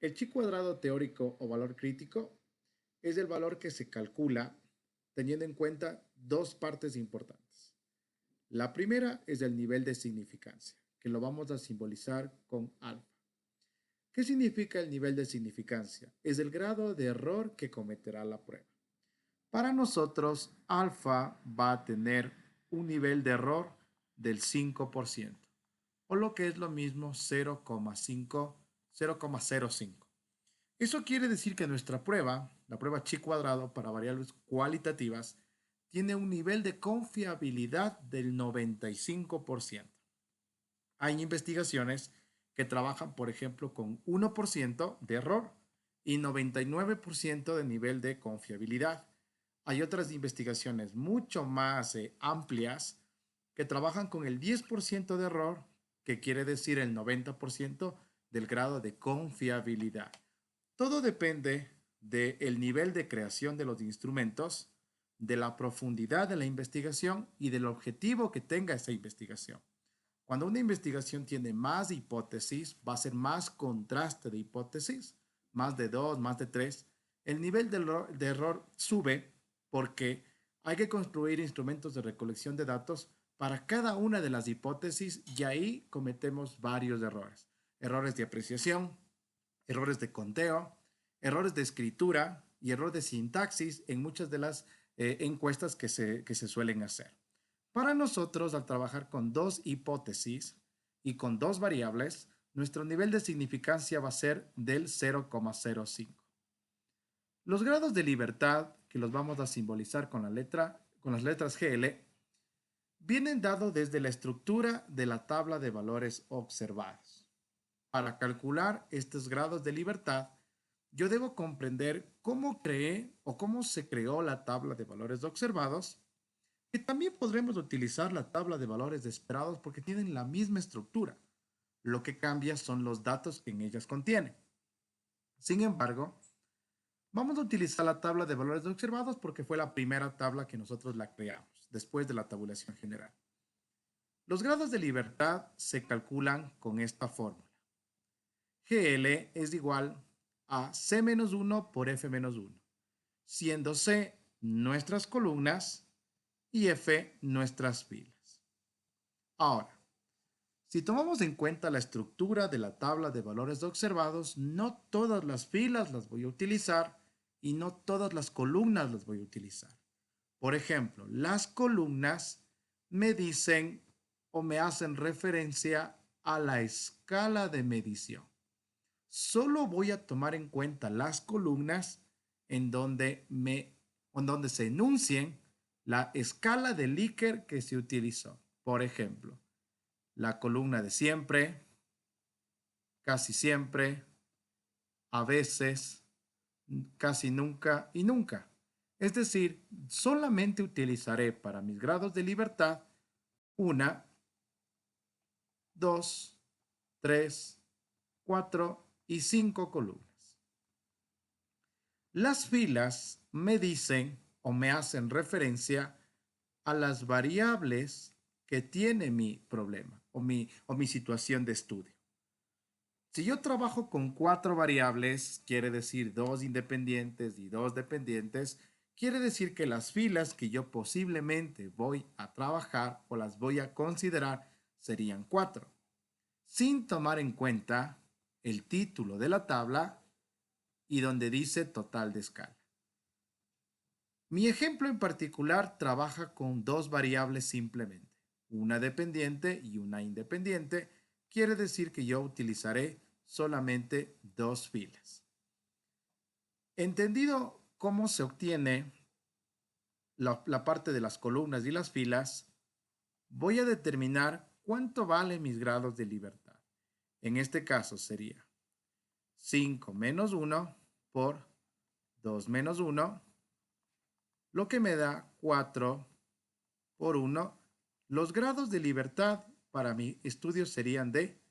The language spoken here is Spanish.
El chi cuadrado teórico o valor crítico es el valor que se calcula teniendo en cuenta dos partes importantes. La primera es el nivel de significancia, que lo vamos a simbolizar con alfa. ¿Qué significa el nivel de significancia? Es el grado de error que cometerá la prueba. Para nosotros, alfa va a tener un nivel de error del 5%, o lo que es lo mismo 0,05. Eso quiere decir que nuestra prueba, la prueba chi cuadrado para variables cualitativas, tiene un nivel de confiabilidad del 95%. Hay investigaciones que trabajan, por ejemplo, con 1% de error y 99% de nivel de confiabilidad. Hay otras investigaciones mucho más amplias que trabajan con el 10% de error, que quiere decir el 90% del grado de confiabilidad. Todo depende del nivel de creación de los instrumentos, de la profundidad de la investigación y del objetivo que tenga esa investigación. Cuando una investigación tiene más hipótesis, va a ser más contraste de hipótesis, más de dos, más de tres. El nivel de error sube porque hay que construir instrumentos de recolección de datos para cada una de las hipótesis y ahí cometemos varios errores. Errores de apreciación, errores de conteo, errores de escritura y errores de sintaxis en muchas de las encuestas que se suelen hacer. Para nosotros, al trabajar con dos hipótesis y con dos variables, nuestro nivel de significancia va a ser del 0,05. Los grados de libertad, que los vamos a simbolizar con las letras GL, vienen dados desde la estructura de la tabla de valores observados. Para calcular estos grados de libertad, yo debo comprender cómo creé o cómo se creó la tabla de valores observados, que también podremos utilizar la tabla de valores esperados porque tienen la misma estructura. Lo que cambia son los datos que en ellas contienen. Sin embargo, vamos a utilizar la tabla de valores observados porque fue la primera tabla que nosotros la creamos después de la tabulación general. Los grados de libertad se calculan con esta fórmula. GL es igual a C-1 por F-1, siendo C nuestras columnas y F nuestras filas. Ahora, si tomamos en cuenta la estructura de la tabla de valores observados, no todas las filas las voy a utilizar y no todas las columnas las voy a utilizar. Por ejemplo, las columnas me dicen o me hacen referencia a la escala de medición. Solo voy a tomar en cuenta las columnas en donde se enuncien la escala de Likert que se utilizó. Por ejemplo, la columna de siempre, casi siempre, a veces, casi nunca y nunca. Es decir, solamente utilizaré para mis grados de libertad una, dos, tres, cuatro y cinco columnas. Las filas me dicen o me hacen referencia a las variables que tiene mi problema o mi situación de estudio. Si yo trabajo con cuatro variables, quiere decir dos independientes y dos dependientes, quiere decir que las filas que yo posiblemente voy a trabajar o las voy a considerar serían cuatro, sin tomar en cuenta el título de la tabla y donde dice total de escala. Mi ejemplo en particular trabaja con dos variables simplemente, una dependiente y una independiente. Quiere decir que yo utilizaré solamente dos filas. Entendido cómo se obtiene la parte de las columnas y las filas, voy a determinar cuánto valen mis grados de libertad. En este caso sería 5 menos 1 por 2 menos 1, lo que me da 4 por 1. Los grados de libertad para mi estudio serían de